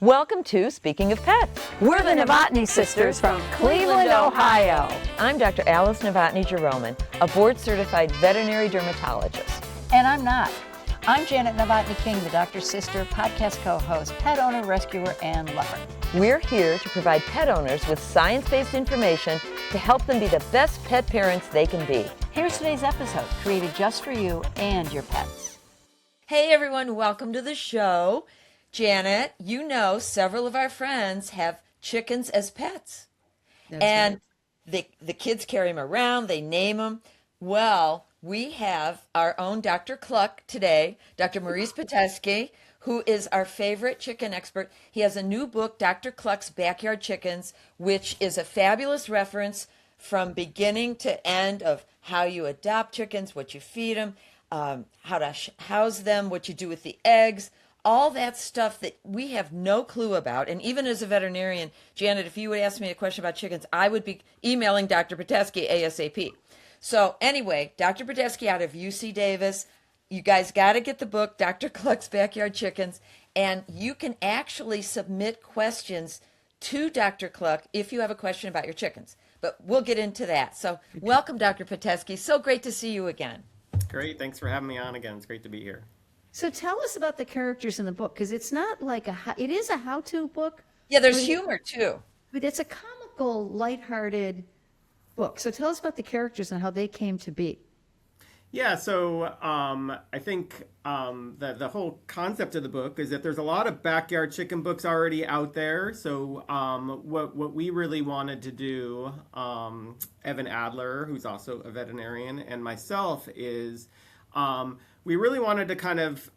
Welcome to Speaking of Pets. We're the Novotny sisters from Cleveland, Ohio. I'm Dr. Alice Novotny-Jeroman, a board-certified veterinary dermatologist. And I'm not. I'm Janet Novotny-King, the doctor's sister, podcast co-host, pet owner, rescuer, and lover. We're here to provide pet owners with science-based information to help them be the best pet parents they can be. Here's today's episode, created just for you and your pets. Hey everyone, welcome to the show. Janet, you know several of our friends have chickens as pets. That's right. The kids carry them around, they name them. Well, we have our own Dr. Cluck today, Dr. Maurice Pitesky, who is our favorite chicken expert. He has a new book, Dr. Cluck's Backyard Chickens, which is a fabulous reference from beginning to end of how you adopt chickens, what you feed them, how to house them, what you do with the eggs, all that stuff that we have no clue about. And even as a veterinarian, Janet, if you would ask me a question about chickens, I would be emailing Dr. Pitesky ASAP. So anyway, Dr. Pitesky out of UC Davis, you guys got to get the book, Dr. Cluck's Backyard Chickens, and you can actually submit questions to Dr. Cluck if you have a question about your chickens. But we'll get into that. So welcome, Dr. Pitesky. So great to see you again. Great. Thanks for having me on again. It's great to be here. So tell us about the characters in the book, because it's not like it is a how-to book. Yeah, there's humor too. But it's a comical, lighthearted book. So tell us about the characters and how they came to be. Yeah, so I think the whole concept of the book is that there's a lot of backyard chicken books already out there. So what we really wanted to do, Evan Adler, who's also a veterinarian, and myself, is we really wanted to kind of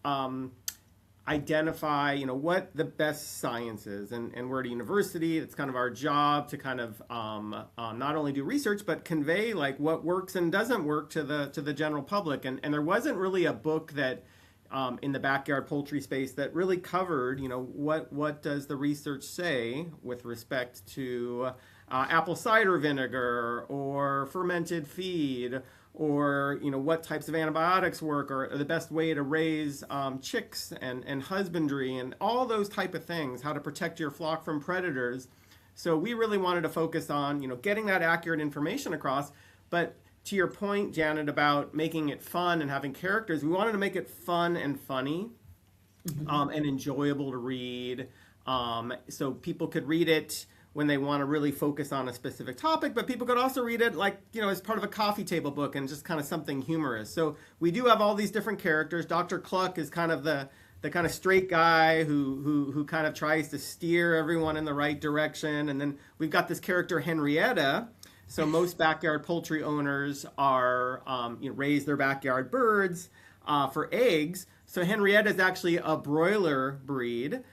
identify, what the best science is, and we're at a university. It's kind of our job to kind of not only do research but convey like what works and doesn't work to the general public. And there wasn't really a book that in the backyard poultry space that really covered, what does the research say with respect to apple cider vinegar or fermented feed, or what types of antibiotics work, or the best way to raise chicks and husbandry and all those type of things, how to protect your flock from predators. So we really wanted to focus on getting that accurate information across. But to your point, Janet, about making it fun and having characters, we wanted to make it fun and funny, and enjoyable to read, so people could read it when they want to really focus on a specific topic, but people could also read it like, as part of a coffee table book and just kind of something humorous. So we do have all these different characters. Dr. Cluck is kind of the kind of straight guy who kind of tries to steer everyone in the right direction. And then we've got this character, Henrietta. So most backyard poultry owners are raise their backyard birds for eggs. So Henrietta is actually a broiler breed.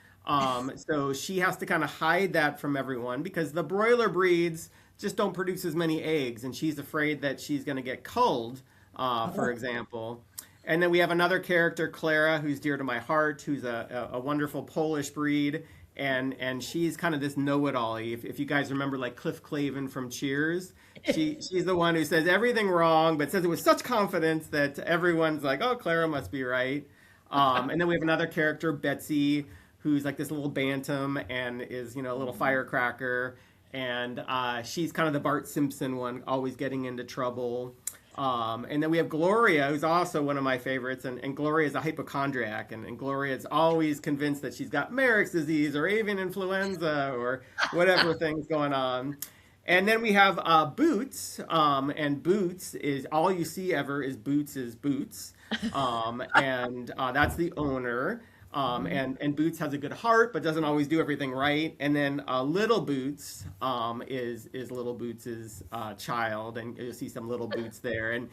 So she has to kind of hide that from everyone because the broiler breeds just don't produce as many eggs, and she's afraid that she's going to get culled, for example. And then we have another character, Clara, who's dear to my heart, who's a wonderful Polish breed, and she's kind of this know-it-all. If you guys remember, like Cliff Clavin from Cheers, she's the one who says everything wrong, but says it with such confidence that everyone's like, oh, Clara must be right. And then we have another character, Betsy, who's like this little bantam and is, a little firecracker. And she's kind of the Bart Simpson one, always getting into trouble. And then we have Gloria, who's also one of my favorites. And Gloria is a hypochondriac. And Gloria is always convinced that she's got Marek's disease or avian influenza or whatever thing's going on. And then we have Boots. And Boots is, all you see ever is Boots. And that's the owner. And Boots has a good heart, but doesn't always do everything right. And then Little Boots is Little Boots's child, and you'll see some Little Boots there. And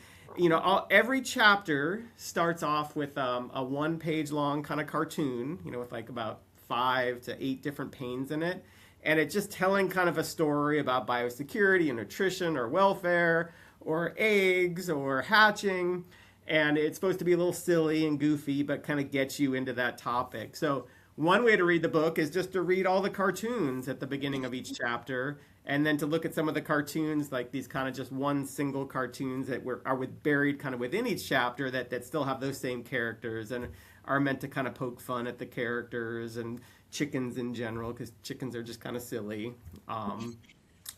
every chapter starts off with a 1-page long kind of cartoon, with like about 5 to 8 different panes in it, and it's just telling kind of a story about biosecurity and nutrition or welfare or eggs or hatching. And it's supposed to be a little silly and goofy, but kind of gets you into that topic. So one way to read the book is just to read all the cartoons at the beginning of each chapter, and then to look at some of the cartoons, like these kind of just one single cartoons that are buried kind of within each chapter that still have those same characters and are meant to kind of poke fun at the characters and chickens in general, because chickens are just kind of silly.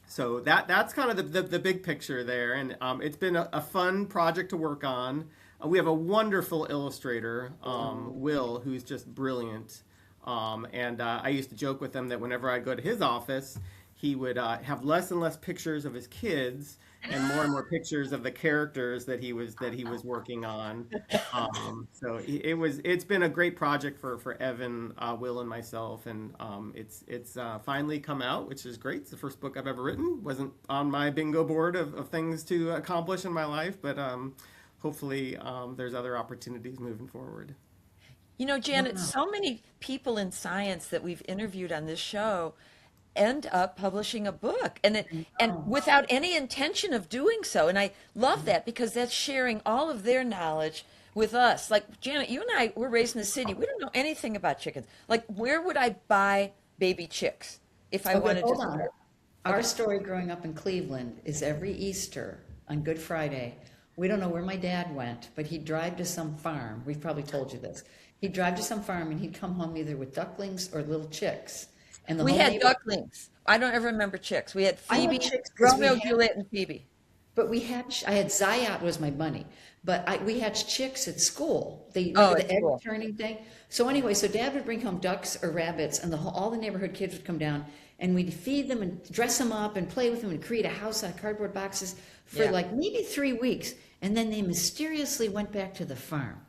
So that's kind of the big picture there, and it's been a fun project to work on. We have a wonderful illustrator, Will, who's just brilliant. And I used to joke with him that whenever I go to his office, he would have less and less pictures of his kids and more pictures of the characters that he was working on. So it's been a great project for Evan, Will, and myself, and it's finally come out, which is great. It's the first book I've ever written. Wasn't on my bingo board of things to accomplish in my life, but hopefully there's other opportunities moving forward. You know, Janet, so many people in science that we've interviewed on this show end up publishing a book, and without any intention of doing so. And I love that, because that's sharing all of their knowledge with us. Like, Janet, you and I were raised in the city. We don't know anything about chickens. Like, where would I buy baby chicks if I wanted to start? Our story growing up in Cleveland is every Easter on Good Friday. We don't know where my dad went, but he'd drive to some farm. We've probably told you this. He'd drive to some farm and he'd come home either with ducklings or little chicks. And we had ducklings. I don't ever remember chicks. We had Phoebe, Romeo, Juliet, and Phoebe. But I had Zayat was my bunny, but we hatched chicks at school. The egg turning thing. So anyway, so Dad would bring home ducks or rabbits, and all the neighborhood kids would come down, and we'd feed them and dress them up and play with them and create a house out of cardboard boxes for like maybe 3 weeks, and then they mysteriously went back to the farm.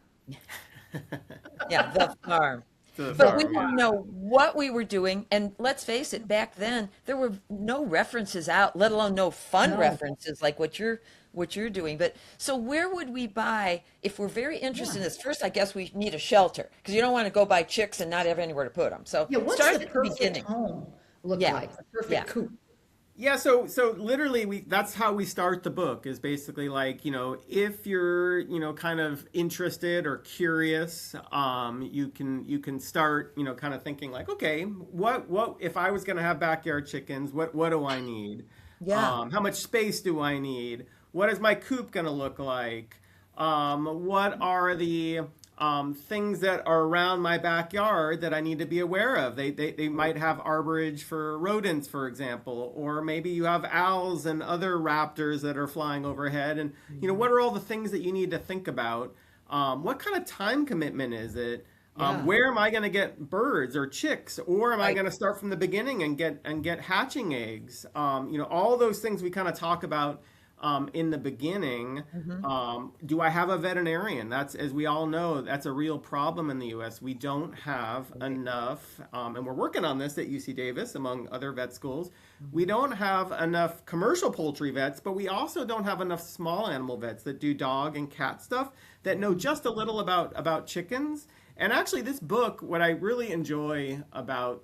Yeah, the farm. But we didn't know what we were doing. And let's face it, back then, there were no references out, let alone no fun references like what you're doing. But so where would we buy, if we're very interested in this? First, I guess we need a shelter, because you don't want to go buy chicks and not have anywhere to put them. So what's start the at the perfect beginning. home look like? The perfect coop. Yeah, so literally that's how we start the book, is basically like, if you're, kind of interested or curious, you can start, kind of thinking like, okay, what if I was going to have backyard chickens, what do I need? Yeah. How much space do I need? What is my coop going to look like? What are the things that are around my backyard that I need to be aware of? They might have arborage for rodents, for example, or maybe you have owls and other raptors that are flying overhead. And, what are all the things that you need to think about? What kind of time commitment is it? Where am I going to get birds or chicks? Or am I going to start from the beginning and get hatching eggs? All those things we kind of talk about in the beginning. Do I have a veterinarian? That's, as we all know, that's a real problem in the U.S. We don't have enough, and we're working on this at UC Davis, among other vet schools. We don't have enough commercial poultry vets, but we also don't have enough small animal vets that do dog and cat stuff, that know just a little about chickens. And actually, this book, what I really enjoy about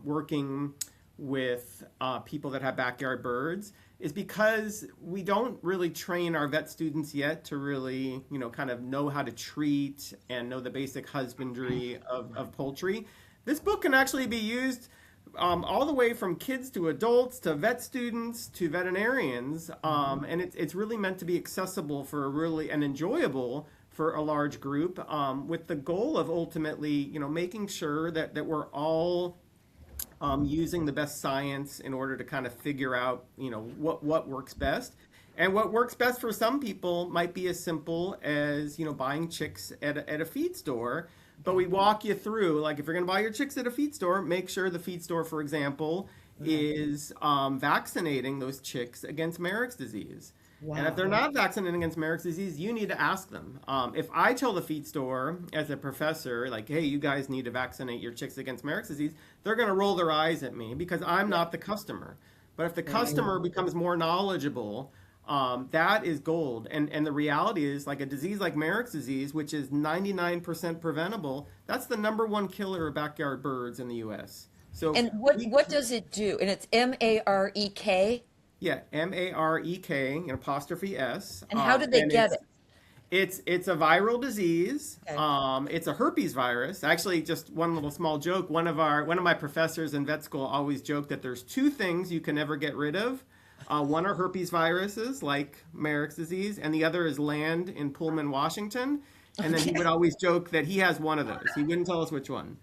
working with people that have backyard birds, is because we don't really train our vet students yet to really, kind of know how to treat and know the basic husbandry of poultry. This book can actually be used all the way from kids to adults to vet students to veterinarians, and it's really meant to be accessible and enjoyable for a large group, with the goal of ultimately, making sure that we're all using the best science in order to kind of figure out, what works best. And what works best for some people might be as simple as, buying chicks at a feed store. But we walk you through, like, if you're going to buy your chicks at a feed store, make sure the feed store, for example, is vaccinating those chicks against Marek's disease. Wow. And if they're not vaccinated against Marek's disease, you need to ask them. If I tell the feed store as a professor, like, hey, you guys need to vaccinate your chicks against Marek's disease, they're going to roll their eyes at me because I'm not the customer. But if the customer becomes more knowledgeable, that is gold. And the reality is, like, a disease like Marek's disease, which is 99% preventable, that's the #1 killer of backyard birds in the U.S. So, and what does it do? And it's Marek? Yeah, Marek, apostrophe S. And how did they get it? It's a viral disease. Okay. It's a herpes virus. Actually, just one little small joke. One of my professors in vet school always joked that there's 2 things you can never get rid of. One are herpes viruses, like Marek's disease, and the other is land in Pullman, Washington. And then he would always joke that he has one of those. He wouldn't tell us which one.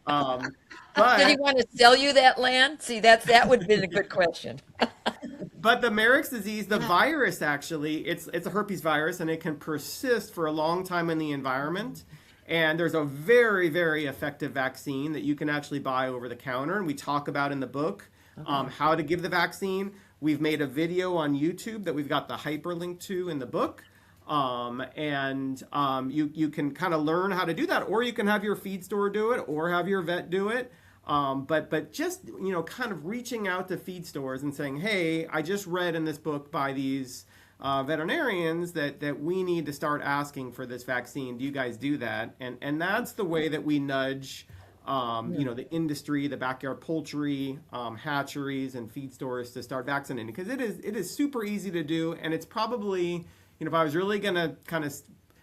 Did he But want to sell you that land? See, that would have been a good question. but the Marek's disease, the virus actually, it's a herpes virus and it can persist for a long time in the environment. And there's a very, very effective vaccine that you can actually buy over the counter. And we talk about in the book how to give the vaccine. We've made a video on YouTube that we've got the hyperlink to in the book. You can kind of learn how to do that, or you can have your feed store do it, or have your vet do it. But just, kind of reaching out to feed stores and saying, hey, I just read in this book by these veterinarians that we need to start asking for this vaccine. Do you guys do that? And that's the way that we nudge, the industry, the backyard poultry, hatcheries and feed stores to start vaccinating, because it is super easy to do. And it's probably, if I was really going to kind of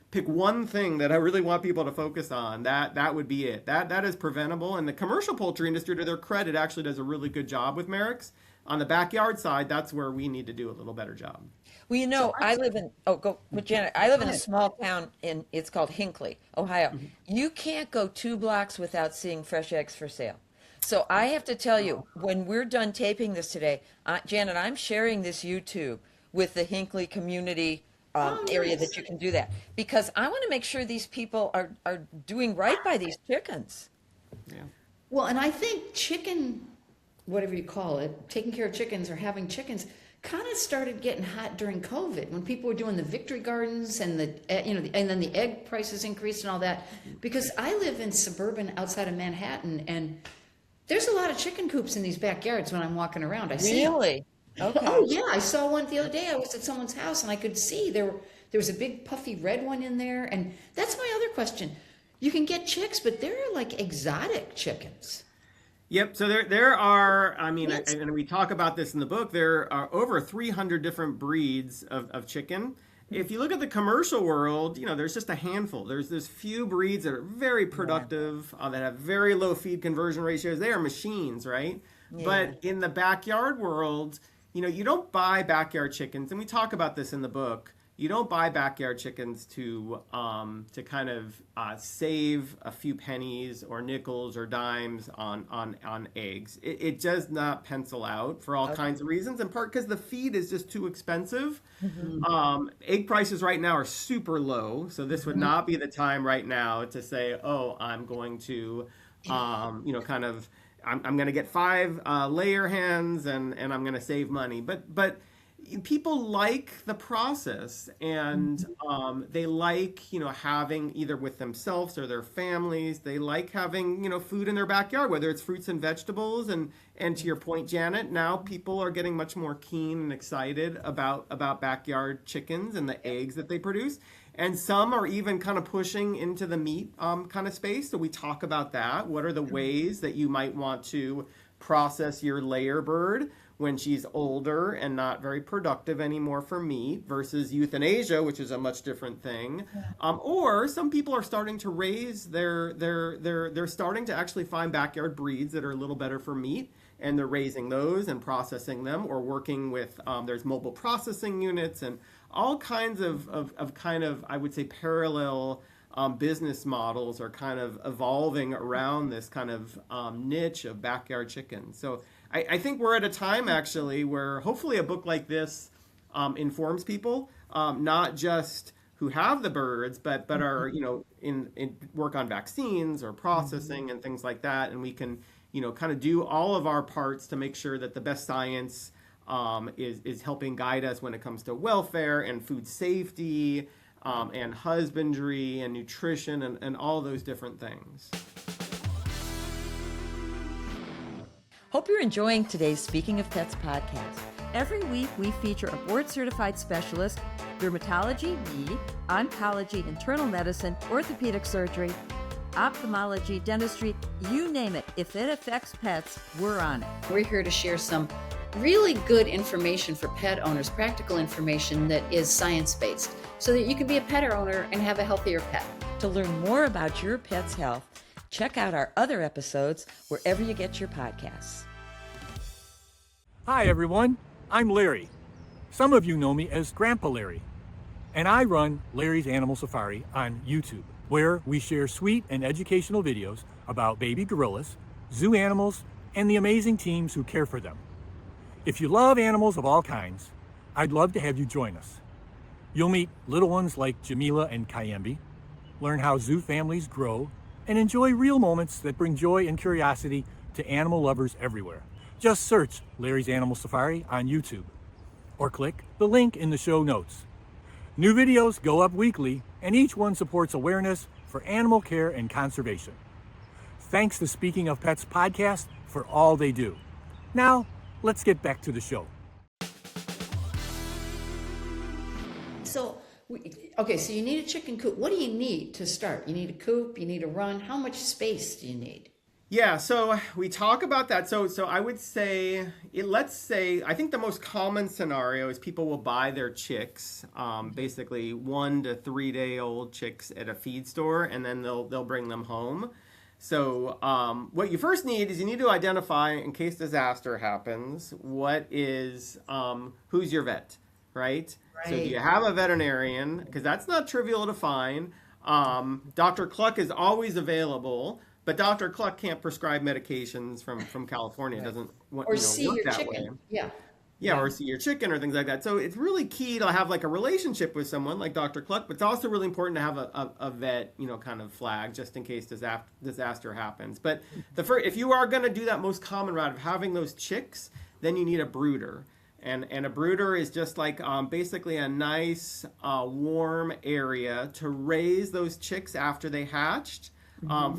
pick one thing that I really want people to focus on, that would be it. That is preventable. And the commercial poultry industry, to their credit, actually does a really good job with Marek's. On the backyard side, that's where we need to do a little better job. Well, I live in, go with Janet. I live in a small town it's called Hinckley, Ohio. Mm-hmm. You can't go 2 blocks without seeing fresh eggs for sale. So I have to tell you, when we're done taping this today, Janet, I'm sharing this YouTube with the Hinckley community area that you can do that, because I want to make sure these people are doing right by these chickens. Yeah. Well, and I think chicken, whatever you call it, taking care of chickens or having chickens kind of started getting hot during COVID, when people were doing the victory gardens and and then the egg prices increased and all that. Because I live in suburban outside of Manhattan, and there's a lot of chicken coops in these backyards when I'm walking around. I see. Really? Okay. Oh yeah, I saw one the other day. I was at someone's house and I could see there was a big puffy red one in there. And that's my other question. You can get chicks, but they're like exotic chickens. Yep. So there are, and we talk about this in the book, there are over 300 different breeds of chicken. If you look at the commercial world, there's just a handful. There's few breeds that are very productive, that have very low feed conversion ratios. They are machines, right? Yeah. But in the backyard world, you don't buy backyard chickens, and we talk about this in the book. You don't buy backyard chickens to kind of save a few pennies or nickels or dimes on eggs. It does not pencil out for all kinds of reasons, in part because the feed is just too expensive. Mm-hmm. Egg prices right now are super low, so this would not be the time right now to say, oh, I'm going to, I'm going to get 5 layer hens and I'm going to save money. But people like the process, and they like, having either with themselves or their families, they like having, food in their backyard, whether it's fruits and vegetables. And to your point, Janet, now people are getting much more keen and excited about backyard chickens and the eggs that they produce. And some are even kind of pushing into the meat kind of space. So we talk about that. What are the ways that you might want to process your layer bird when she's older and not very productive anymore for meat, versus euthanasia, which is a much different thing. Or some people are starting to raise they're starting to actually find backyard breeds that are a little better for meat, and they're raising those and processing them, or working with, there's mobile processing units and all kinds of I would say parallel business models are kind of evolving around this kind of niche of backyard chickens. So I think we're at a time actually where hopefully a book like this informs people, not just who have the birds, but are, in work on vaccines or processing and things like that. And we can, kind of do all of our parts to make sure that the best science is helping guide us when it comes to welfare and food safety, and husbandry and nutrition and all those different things. Hope you're enjoying today's Speaking of Pets podcast. Every week we feature a board-certified specialist, dermatology, me, oncology, internal medicine, orthopedic surgery, ophthalmology, dentistry, you name it. If it affects pets, we're on it. We're here to share some really good information for pet owners, practical information that is science-based, so that you can be a pet owner and have a healthier pet. To learn more about your pet's health, check out our other episodes wherever you get your podcasts. Hi everyone, I'm Larry. Some of you know me as Grandpa Larry, and I run Larry's Animal Safari on YouTube, where we share sweet and educational videos about baby gorillas, zoo animals, and the amazing teams who care for them. If you love animals of all kinds, I'd love to have you join us. You'll meet little ones like Jamila and Kayembe, learn how zoo families grow, and enjoy real moments that bring joy and curiosity to animal lovers everywhere. Just search Larry's Animal Safari on YouTube or click the link in the show notes. New videos go up weekly, and each one supports awareness for animal care and conservation. Thanks to Speaking of Pets podcast for all they do. Now, let's get back to the show. So, so you need a chicken coop. What do you need to start? You need a coop, you need a run. How much space do you need? Yeah, so we talk about that. So I would say, I think the most common scenario is people will buy their chicks, basically 1 to 3 day old chicks at a feed store, and then they'll bring them home. So what you first need is you need to identify, in case disaster happens, who's your vet, right? So do you have a veterinarian? Because that's not trivial to find. Dr. Cluck is always available. But Dr. Cluck can't prescribe medications from California. It doesn't work that way. Yeah, or see your chicken or things like that. So it's really key to have like a relationship with someone like Dr. Cluck, but it's also really important to have a vet, kind of flag just in case disaster happens. But if you are going to do that most common route of having those chicks, then you need a brooder. And a brooder is just like basically a nice warm area to raise those chicks after they hatched.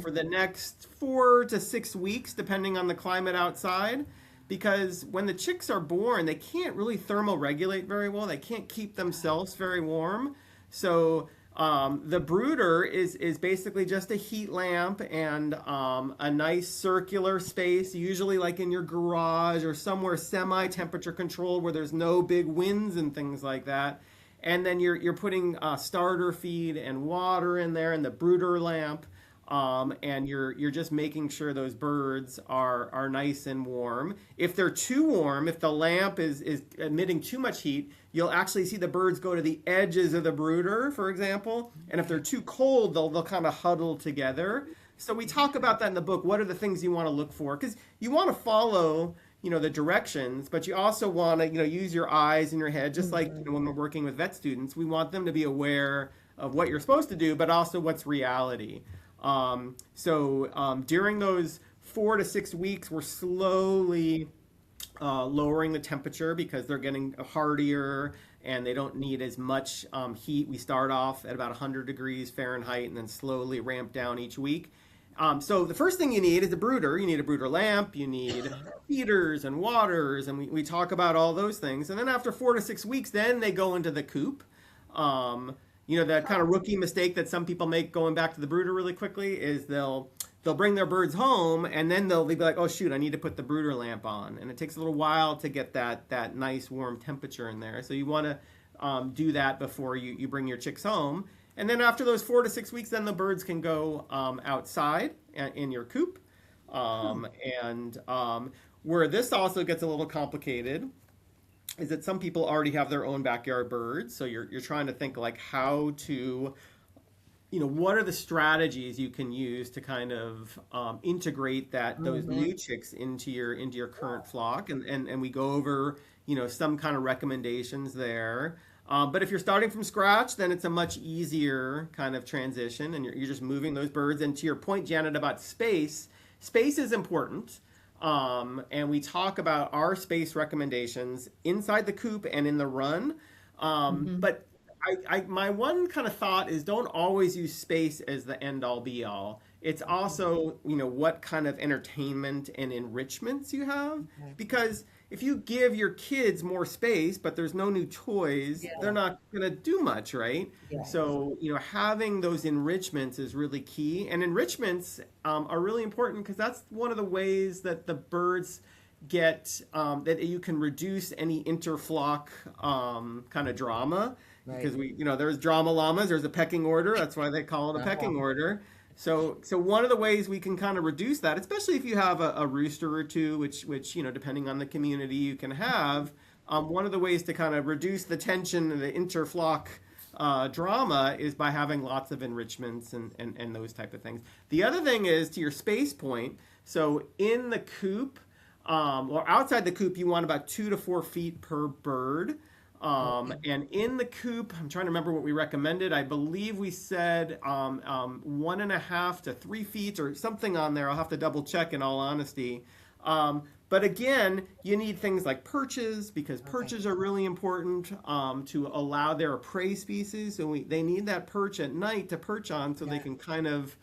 For the next 4 to 6 weeks, depending on the climate outside, because when the chicks are born, they can't really thermoregulate very well. They can't keep themselves very warm. So the brooder is basically just a heat lamp and a nice circular space, usually like in your garage or somewhere semi-temperature controlled where there's no big winds and things like that. And then you're putting starter feed and water in there and the brooder lamp. And you're just making sure those birds are nice and warm. If they're too warm, if the lamp is emitting too much heat, you'll actually see the birds go to the edges of the brooder, for example. And if they're too cold, they'll kind of huddle together. So we talk about that in the book. What are the things you want to look for? Because you want to follow, the directions, but you also want to, use your eyes and your head, just like when we're working with vet students. We want them to be aware of what you're supposed to do, but also what's reality. During those 4 to 6 weeks, we're slowly lowering the temperature because they're getting hardier and they don't need as much heat. We start off at about 100 degrees Fahrenheit and then slowly ramp down each week. So the first thing you need is a brooder. You need a brooder lamp, you need feeders and waters, and we talk about all those things. And then after 4 to 6 weeks, then they go into the coop. That kind of rookie mistake that some people make going back to the brooder really quickly is they'll bring their birds home and then they'll be like, oh shoot, I need to put the brooder lamp on. And it takes a little while to get that nice warm temperature in there. So you want to do that before you bring your chicks home. And then after those 4 to 6 weeks, then the birds can go outside in your coop. Where this also gets a little complicated is that some people already have their own backyard birds. So you're trying to think like how to, what are the strategies you can use to kind of integrate those new chicks into your current flock. And we go over, some kind of recommendations there. But if you're starting from scratch, then it's a much easier kind of transition and you're just moving those birds. And to your point, Janet, about space is important. And we talk about our space recommendations inside the coop and in the run. But my one kind of thought is don't always use space as the end all be all. It's also, what kind of entertainment and enrichments you have. Because if you give your kids more space, but there's no new toys, they're not going to do much, right? So, having those enrichments is really key. And enrichments are really important because that's one of the ways that the birds get, that you can reduce any interflock kind of drama. Because there's drama llamas, there's a pecking order. That's why they call it a pecking order. So one of the ways we can kind of reduce that, especially if you have a rooster or two, which depending on the community you can have, one of the ways to kind of reduce the tension and the interflock drama is by having lots of enrichments and those type of things. The other thing is to your space point. So in the coop, or outside the coop, you want about 2 to 4 feet per bird. And in the coop, I'm trying to remember what we recommended. I believe we said 1.5 to 3 feet or something on there. I'll have to double check in all honesty. But again, you need things like perches because perches are really important to allow their prey species. So they need that perch at night to perch on so they can kind of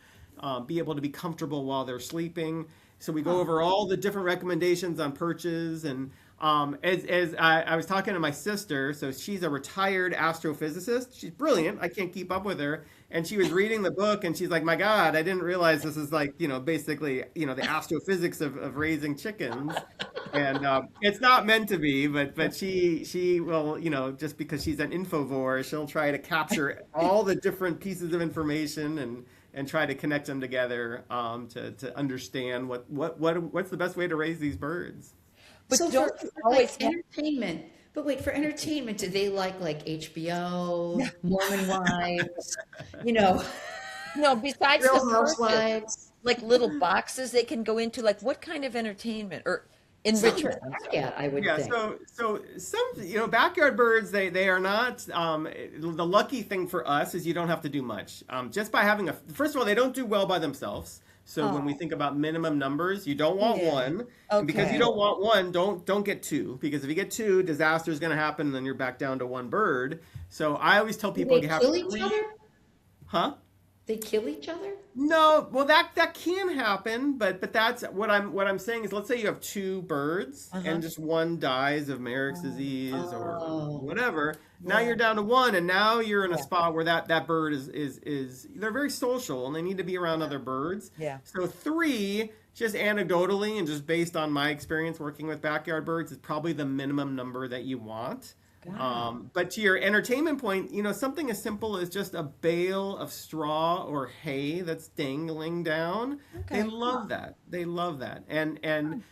be able to be comfortable while they're sleeping. So we go over all the different recommendations on perches. And as I was talking to my sister, so she's a retired astrophysicist. She's brilliant. I can't keep up with her. And she was reading the book and she's like, my God, I didn't realize this is like, basically, the astrophysics of raising chickens. And it's not meant to be, but she will, just because she's an infovore, she'll try to capture all the different pieces of information and try to connect them together to understand what's the best way to raise these birds. But so don't always entertainment. But wait, for entertainment, do they like HBO, Mormon Wives, No, besides Real the Housewives, like little boxes they can go into, like what kind of entertainment or enrichment? Yeah, I would think. So some backyard birds they are not the lucky thing for us is you don't have to do much. Just by having first of all, they don't do well by themselves. So when we think about minimum numbers, you don't want one. Okay. And because you don't want one, don't get two. Because if you get two, disaster is going to happen, and then you're back down to one bird. So I always tell people you have kill each other? Huh? They kill each other? No, well that can happen, but that's what I'm saying is let's say you have 2 birds and just one dies of Marek's disease or whatever. Now you're down to 1 and now you're in a spot where that bird is they're very social and they need to be around other birds. Yeah. So 3, just anecdotally and just based on my experience working with backyard birds, is probably the minimum number that you want. But to your entertainment point, something as simple as just a bale of straw or hay that's dangling down. Okay. They love that. They love that. And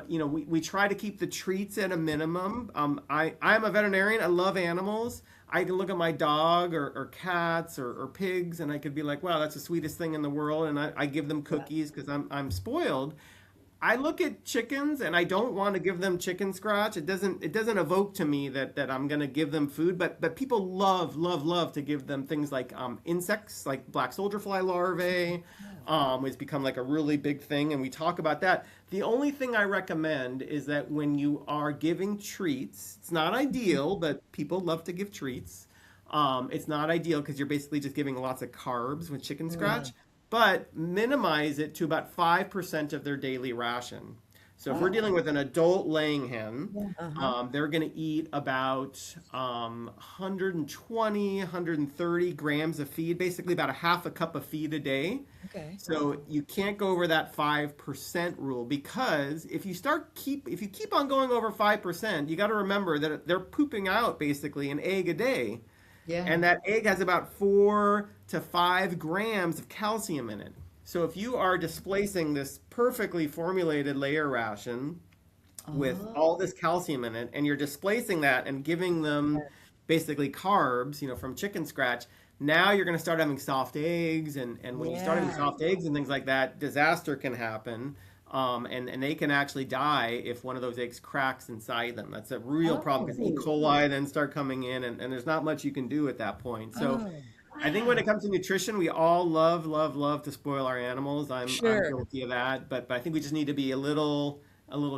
we try to keep the treats at a minimum. I'm a veterinarian. I love animals. I can look at my dog or cats or pigs and I could be like, wow, that's the sweetest thing in the world. And I give them cookies because I'm spoiled. I look at chickens and I don't want to give them chicken scratch. It doesn't evoke to me that I'm going to give them food, but people love to give them things like insects, like black soldier fly larvae. It's become like a really big thing and we talk about that. The only thing I recommend is that when you are giving treats, it's not ideal, but people love to give treats. It's not ideal because you're basically just giving lots of carbs with chicken scratch. But minimize it to about 5% of their daily ration. So if we're dealing with an adult laying hen, they're going to eat about 120, 130 grams of feed, basically about a half a cup of feed a day. Okay. So you can't go over that 5% rule because if you keep on going over 5%, you got to remember that they're pooping out basically an egg a day. Yeah. And that egg has about 4 to 5 grams of calcium in it. So if you are displacing this perfectly formulated layer ration with all this calcium in it, and you're displacing that and giving them basically carbs, from chicken scratch, now you're going to start having soft eggs. And when you start having soft eggs and things like that, disaster can happen. And they can actually die if one of those eggs cracks inside them. That's a real problem because E. coli then start coming in and there's not much you can do at that point. So I think when it comes to nutrition, we all love to spoil our animals. I'm guilty of that, but I think we just need to be a little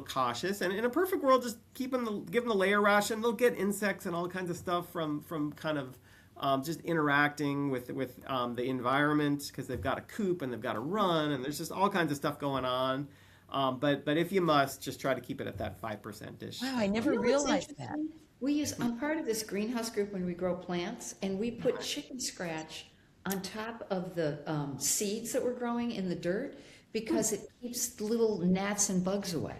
cautious. And in a perfect world, just give them the layer ration. They'll get insects and all kinds of stuff from kind of just interacting with the environment because they've got a coop and they've got to run and there's just all kinds of stuff going on. But if you must, just try to keep it at that 5%-ish. Wow, I never realized that. I'm part of this greenhouse group when we grow plants, and we put chicken scratch on top of the seeds that we're growing in the dirt because it keeps the little gnats and bugs away.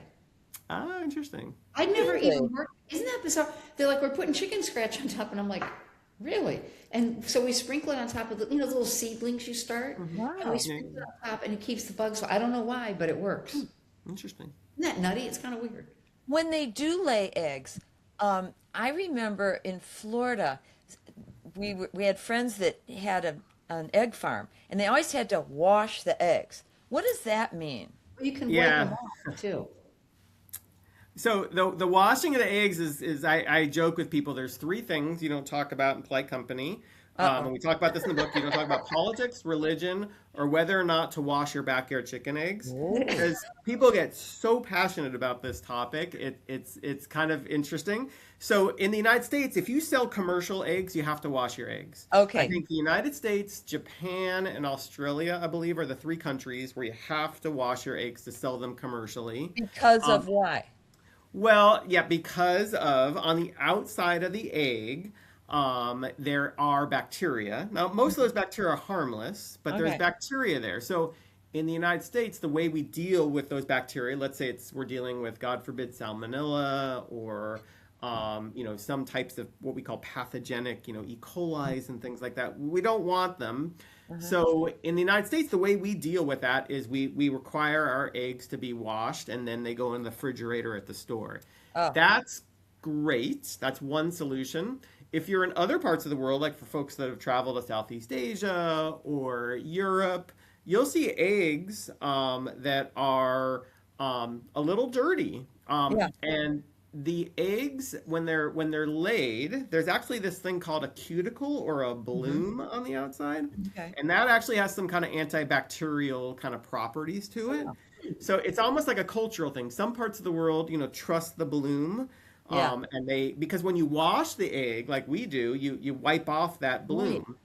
Ah, interesting. I'd never even worked. Isn't that bizarre? They're like, we're putting chicken scratch on top, and I'm like, really? And so we sprinkle it on top of the little seedlings you start. Wow. And we sprinkle it on top, and it keeps the bugs away. I don't know why, but it works. Interesting. Isn't that nutty? It's kind of weird. When they do lay eggs, I remember in Florida, we had friends that had an egg farm, and they always had to wash the eggs. What does that mean? You can wipe Yeah. them off too. So the washing of the eggs is I joke with people. There's three things you don't talk about in polite company. And we talk about this in the book. You don't talk about politics, religion, or whether or not to wash your backyard chicken eggs. Because people get so passionate about this topic. It's kind of interesting. So in the United States, if you sell commercial eggs, you have to wash your eggs. Okay. I think the United States, Japan, and Australia, I believe, are the three countries where you have to wash your eggs to sell them commercially. Because of why? Well, yeah, because of on the outside of the egg, there are bacteria. Now, most of those bacteria are harmless, but there's Okay. bacteria there. So in the United States, the way we deal with those bacteria, let's say we're dealing with, God forbid, salmonella or some types of what we call pathogenic, E. coli's and things like that. We don't want them. So in the United States, the way we deal with that is we require our eggs to be washed and then they go in the refrigerator at the store. Oh. That's great. That's one solution. If you're in other parts of the world, like for folks that have traveled to Southeast Asia or Europe, you'll see eggs that are a little dirty. Yeah. And the eggs, when they're laid, there's actually this thing called a cuticle or a bloom on the outside. Okay. And that actually has some kind of antibacterial kind of properties to it. So it's almost like a cultural thing. Some parts of the world, trust the bloom. Yeah. And because when you wash the egg, like we do, you wipe off that bloom. Right.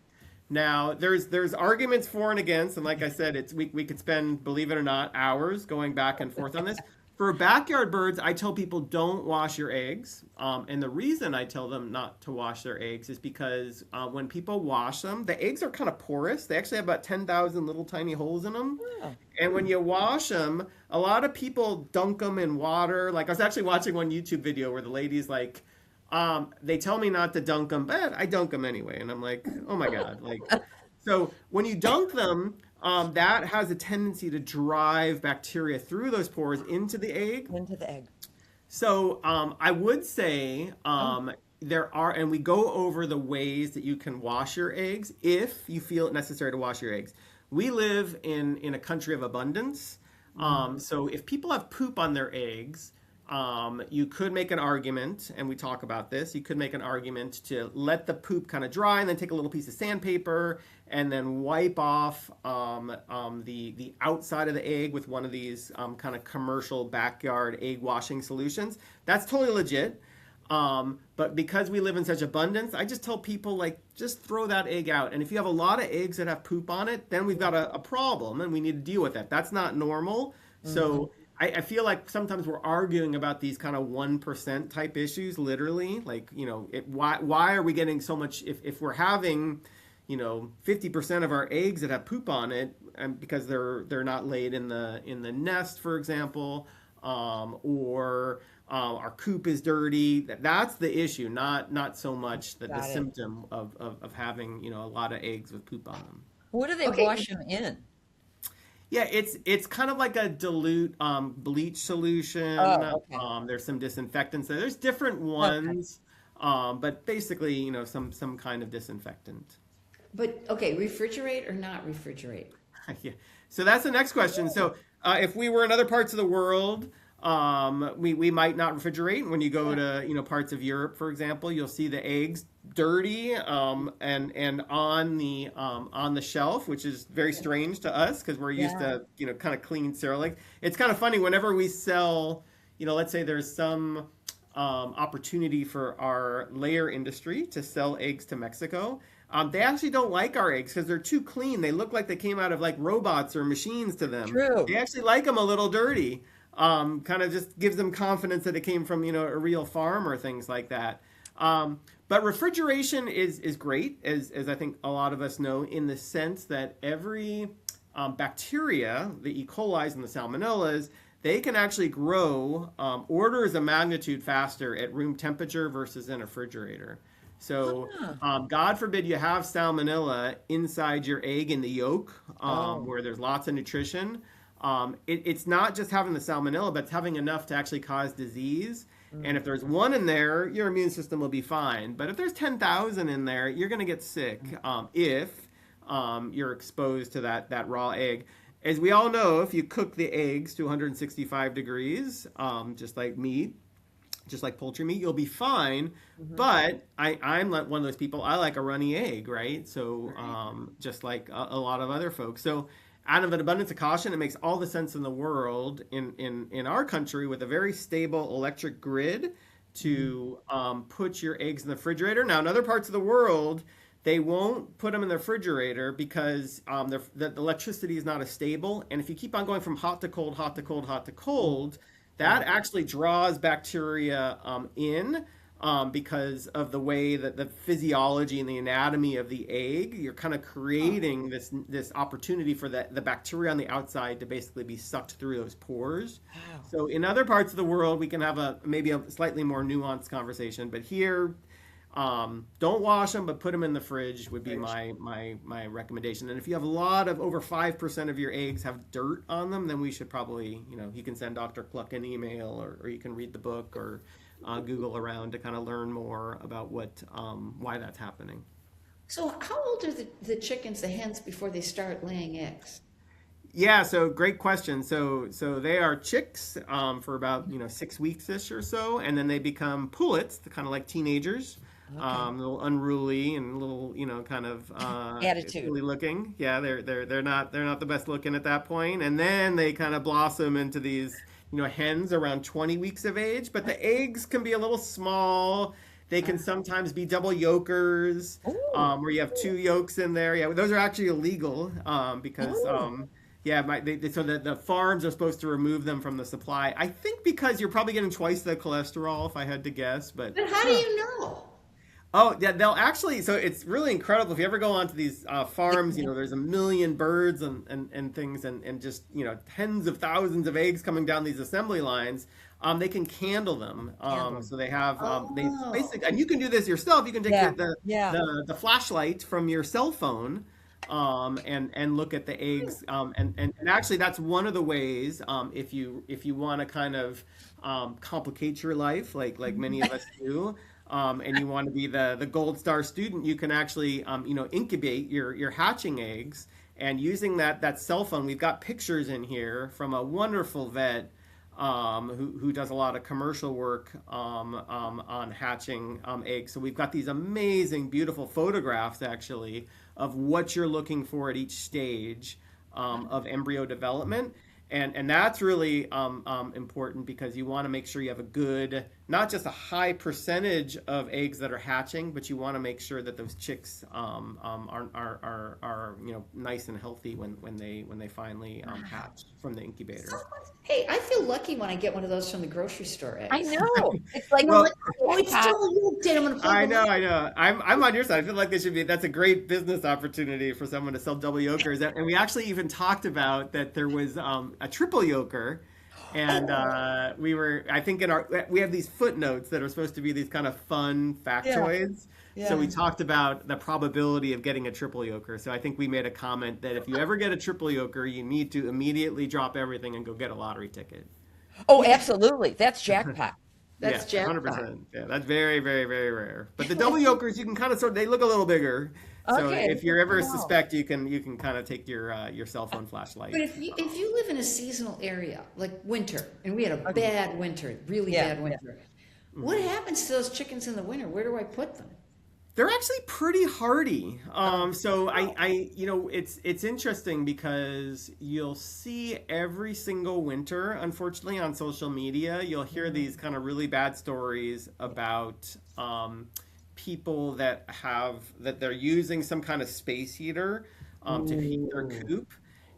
Now, there's arguments for and against, and like I said, we could spend, believe it or not, hours going back and forth on this. For backyard birds, I tell people don't wash your eggs. And the reason I tell them not to wash their eggs is because when people wash them, the eggs are kind of porous. They actually have about 10,000 little tiny holes in them. Oh. And when you wash them, a lot of people dunk them in water. Like I was actually watching one YouTube video where the lady's like, they tell me not to dunk them, but I dunk them anyway. And I'm like, oh my God. So when you dunk them, that has a tendency to drive bacteria through those pores into the egg. Into the egg. So I would say there are, and we go over the ways that you can wash your eggs if you feel it necessary to wash your eggs. We live in a country of abundance. So if people have poop on their eggs, you could make an argument, and we talk about this, you could make an argument to let the poop kind of dry and then take a little piece of sandpaper and then wipe off the outside of the egg with one of these kind of commercial backyard egg washing solutions. That's totally legit. But because we live in such abundance, I just tell people, just throw that egg out. And if you have a lot of eggs that have poop on it, then we've got a problem and we need to deal with that. That's not normal. So I feel like sometimes we're arguing about these kind of 1% type issues, literally. Why are we getting so much, if we're having 50% of our eggs that have poop on it, and because they're not laid in the nest, for example, or our coop is dirty. That's the issue, not so much the symptom of having a lot of eggs with poop on them. What do they wash them in? Yeah, it's kind of like a dilute bleach solution. Oh, okay. There's some disinfectants there. There's different ones, but basically some kind of disinfectant. But okay, refrigerate or not refrigerate? Yeah. So that's the next question. So if we were in other parts of the world, we might not refrigerate. When you go to parts of Europe, for example, you'll see the eggs dirty and on the shelf, which is very strange to us because we're used to kind of clean sterile eggs. It's kind of funny whenever we sell, let's say there's some opportunity for our layer industry to sell eggs to Mexico. They actually don't like our eggs because they're too clean. They look like they came out of robots or machines to them. True. They actually like them a little dirty. Kind of just gives them confidence that it came from a real farm or things like that. But refrigeration is great, as I think a lot of us know, in the sense that every bacteria, the E. coli's and the salmonellas, they can actually grow orders of magnitude faster at room temperature versus in a refrigerator. So God forbid you have salmonella inside your egg in the yolk, where there's lots of nutrition. it's not just having the salmonella, but it's having enough to actually cause disease. And if there's one in there, your immune system will be fine. But if there's 10,000 in there, you're going to get sick if you're exposed to that raw egg. As we all know, if you cook the eggs to 165 degrees, just like meat, just like poultry meat, you'll be fine. But I'm like one of those people, I like a runny egg, right? So just like a lot of other folks. So out of an abundance of caution, it makes all the sense in the world in our country with a very stable electric grid to put your eggs in the refrigerator. Now, in other parts of the world, they won't put them in the refrigerator because the electricity is not as stable. And if you keep on going from hot to cold, hot to cold, hot to cold, that actually draws bacteria in because of the way that the physiology and the anatomy of the egg. You're kind of creating this opportunity for the bacteria on the outside to basically be sucked through those pores. Wow. So in other parts of the world, we can have maybe a slightly more nuanced conversation. But here, don't wash them, but put them in the fridge would be my recommendation. And if you have a lot of over 5% of your eggs have dirt on them, then we should probably, you can send Dr. Cluck an email or you can read the book or Google around to kind of learn more about why that's happening. So how old are the chickens, the hens, before they start laying eggs? Yeah, so great question. So they are chicks for about 6 weeks-ish or so, and then they become pullets, kind of like teenagers. Okay. A little unruly and a little, kind of attitude looking. Yeah, they're not the best looking at that point, and then they kind of blossom into these, hens around 20 weeks of age. But the eggs can be a little small. They can sometimes be double yolkers, where you have two yolks in there. Yeah, those are actually illegal because. Yeah, so the farms are supposed to remove them from the supply. I think because you're probably getting twice the cholesterol, if I had to guess. But how do you know? Oh, yeah, they'll actually, so it's really incredible. If you ever go onto these farms, there's a million birds and things and just, tens of thousands of eggs coming down these assembly lines. They can candle them. So they have, they basically, and you can do this yourself. You can take the flashlight from your cell phone and look at the eggs. And actually that's one of the ways, if you want to kind of complicate your life, like many of us do, and you want to be the gold star student, you can actually, incubate your hatching eggs. And using that cell phone, we've got pictures in here from a wonderful vet who does a lot of commercial work on hatching eggs. So we've got these amazing, beautiful photographs, actually, of what you're looking for at each stage of embryo development. And that's really important because you want to make sure you have a good, not just a high percentage of eggs that are hatching, but you want to make sure that those chicks are nice and healthy when they finally hatch from the incubator. Hey, I feel lucky when I get one of those from the grocery store eggs. I know. It's like, it's still I know. I'm on your side. I feel like that's a great business opportunity for someone to sell double yolkers. And we actually even talked about that there was a triple yolker. And I think we have these footnotes that are supposed to be these kind of fun factoids. Yeah. So we talked about the probability of getting a triple yolker. So I think we made a comment that if you ever get a triple yolker, you need to immediately drop everything and go get a lottery ticket. Oh, absolutely. That's jackpot. That's jackpot. 100%. Yeah, that's very, very, very rare. But the double yolkers, you can kind of they look a little bigger. So if you're ever suspect, you can kind of take your cell phone flashlight. But if you live in a seasonal area like winter, and we had a bad winter, really bad winter, what happens to those chickens in the winter? Where do I put them? They're actually pretty hardy. So it's interesting because you'll see every single winter, unfortunately, on social media, you'll hear these kind of really bad stories about people that they're using some kind of space heater to heat their coop,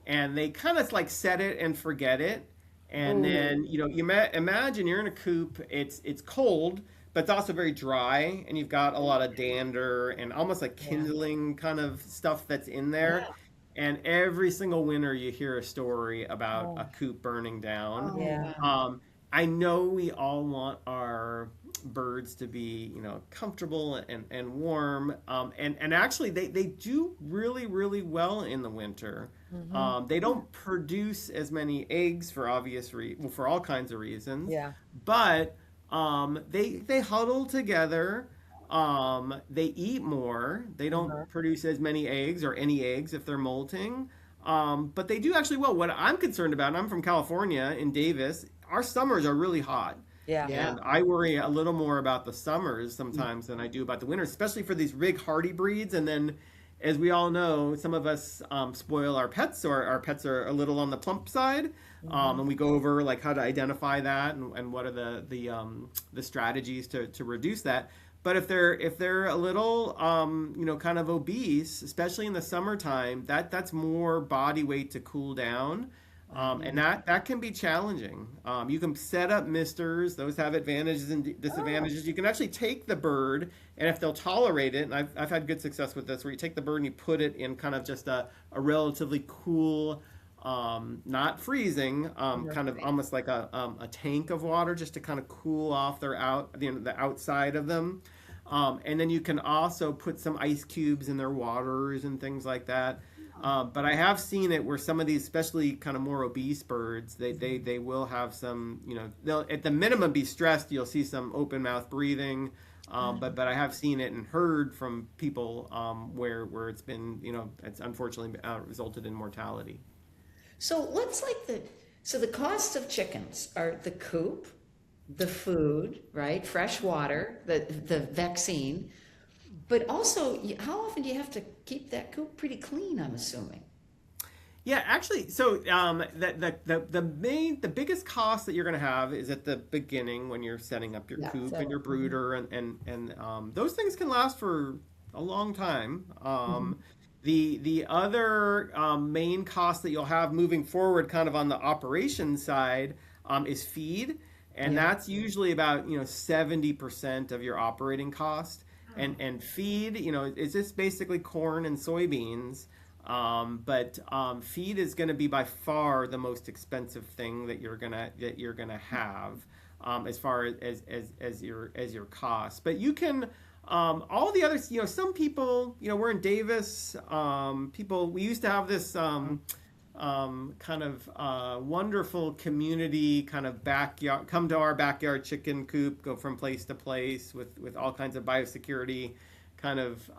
and they kind of like set it and forget it, and then you imagine you're in a coop, it's cold, but it's also very dry, and you've got a lot of dander and almost like kindling kind of stuff that's in there. And every single winter you hear a story about a coop burning down. I know we all want our birds to be, comfortable and warm. And actually, they do really, really well in the winter. They don't produce as many eggs for well, for all kinds of reasons. Yeah. But they huddle together. They eat more. They don't produce as many eggs or any eggs if they're molting. But they do actually well. What I'm concerned about, and I'm from California in Davis, our summers are really hot. Yeah. And I worry a little more about the summers sometimes than I do about the winters, especially for these big hardy breeds. And then, as we all know, some of us spoil our pets, or our pets are a little on the plump side. And we go over like how to identify that and what are the strategies to reduce that. But if they're a little kind of obese, especially in the summertime, that's more body weight to cool down. And that can be challenging. You can set up misters; those have advantages and disadvantages. You can actually take the bird, and if they'll tolerate it, and I've had good success with this, where you take the bird and you put it in kind of just a relatively cool, not freezing, kind of almost like a tank of water, just to kind of cool off the outside of them. And then you can also put some ice cubes in their waters and things like that. But I have seen it where some of these, especially kind of more obese birds, they will have some, they'll at the minimum be stressed. You'll see some open mouth breathing. But I have seen it and heard from people where it's been, it's unfortunately resulted in mortality. So the cost of chickens are the coop, the food, right? Fresh water, the vaccine. But also, how often do you have to keep that coop pretty clean, I'm assuming? Yeah, actually, so the biggest cost that you're going to have is at the beginning when you're setting up your coop and your brooder, and those things can last for a long time. The other main cost that you'll have moving forward, kind of on the operations side, is feed, and that's usually about 70% of your operating cost. And feed, it's just basically corn and soybeans. But feed is going to be by far the most expensive thing that you're gonna have as far as your costs. But you can all the others. Some people, we're in Davis. We used to have this kind of wonderful community kind of backyard, come to our backyard chicken coop, go from place to place with all kinds of biosecurity kind of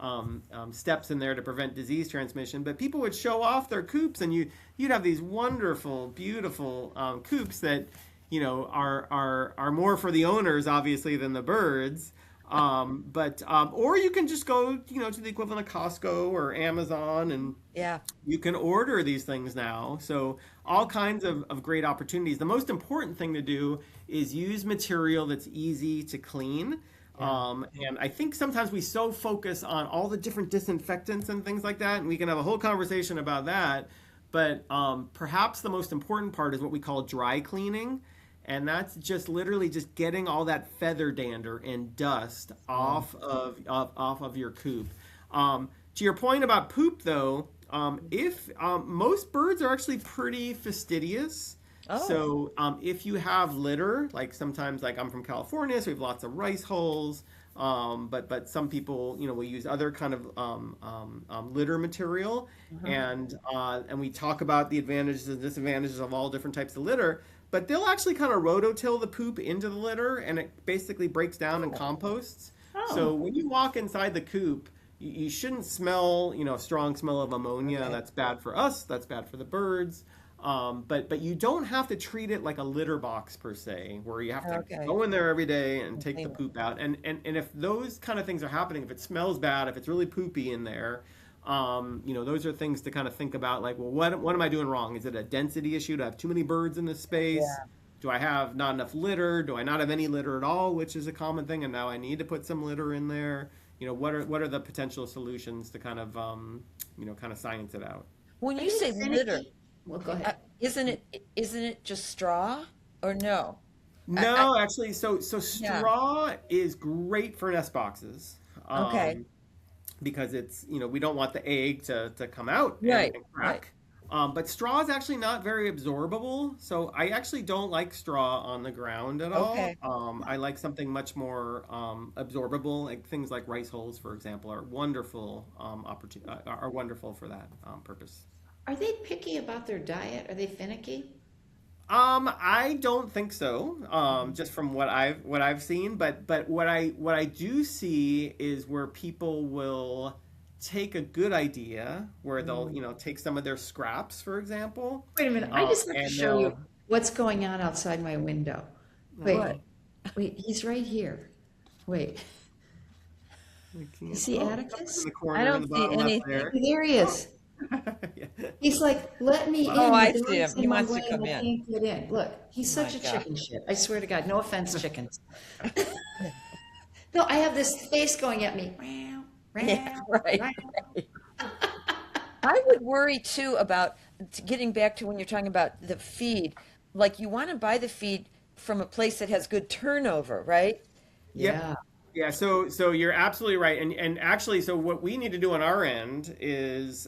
steps in there to prevent disease transmission. But people would show off their coops, and you'd have these wonderful, beautiful coops that are more for the owners obviously than the birds. Or you can just go, to the equivalent of Costco or Amazon, and you can order these things now. So all kinds of great opportunities. The most important thing to do is use material that's easy to clean. And I think sometimes we so focus on all the different disinfectants and things like that, and we can have a whole conversation about that. But perhaps the most important part is what we call dry cleaning. And that's just literally just getting all that feather dander and dust off of your coop. To your point about poop, though, if most birds are actually pretty fastidious. So if you have litter, like sometimes, like I'm from California, so we have lots of rice hulls. But some people, will use other kind of litter material, and we talk about the advantages and disadvantages of all different types of litter. But they'll actually kind of rototill the poop into the litter, and it basically breaks down and composts. So when you walk inside the coop, you shouldn't smell, a strong smell of ammonia. That's bad for us. That's bad for the birds. But you don't have to treat it like a litter box per se, where you have to go in there every day and take the poop out. And if those kind of things are happening, if it smells bad, if it's really poopy in there, those are things to kind of think about, like, well, what am I doing wrong? Is it a density issue? Do I have too many birds in this space? Do I have not enough litter? Do I not have any litter at all, which is a common thing, and now I need to put some litter in there? What are the potential solutions to kind of kind of science it out? When you say litter, well, go ahead. Isn't it just straw, or no? No, actually, so straw is great for nest boxes. Because it's, we don't want the egg to come out and crack. But straw is actually not very absorbable, so I actually don't like straw on the ground at all. Okay. I like something much more absorbable, like things like rice hulls, for example, are wonderful are wonderful for that purpose. Are they picky about their diet? Are they finicky? I don't think so. Just from what I've seen, but what I do see is where people will take a good idea, where they'll take some of their scraps, for example, Wait a minute, I just have to and show you they'll what's going on outside my window. Wait, What? wait, he's right here. Wait, we you can't, see oh, up in Atticus? the I corner in don't the see bottom left anything. there. There he is. Yeah. He's like, let me Oh, in. I The see him. dog's He in my wants to way and come I in. can't get in. Look, he's My such a God. chicken shit. I swear to God, no offense, chickens. No, I have this face going at me. Meow, Yeah, meow, right. meow. I would worry too about getting back to when you're talking about the feed. Like you want to buy the feed from a place that has good turnover, right? Yep. Yeah. Yeah, so you're absolutely right, and actually, so what we need to do on our end is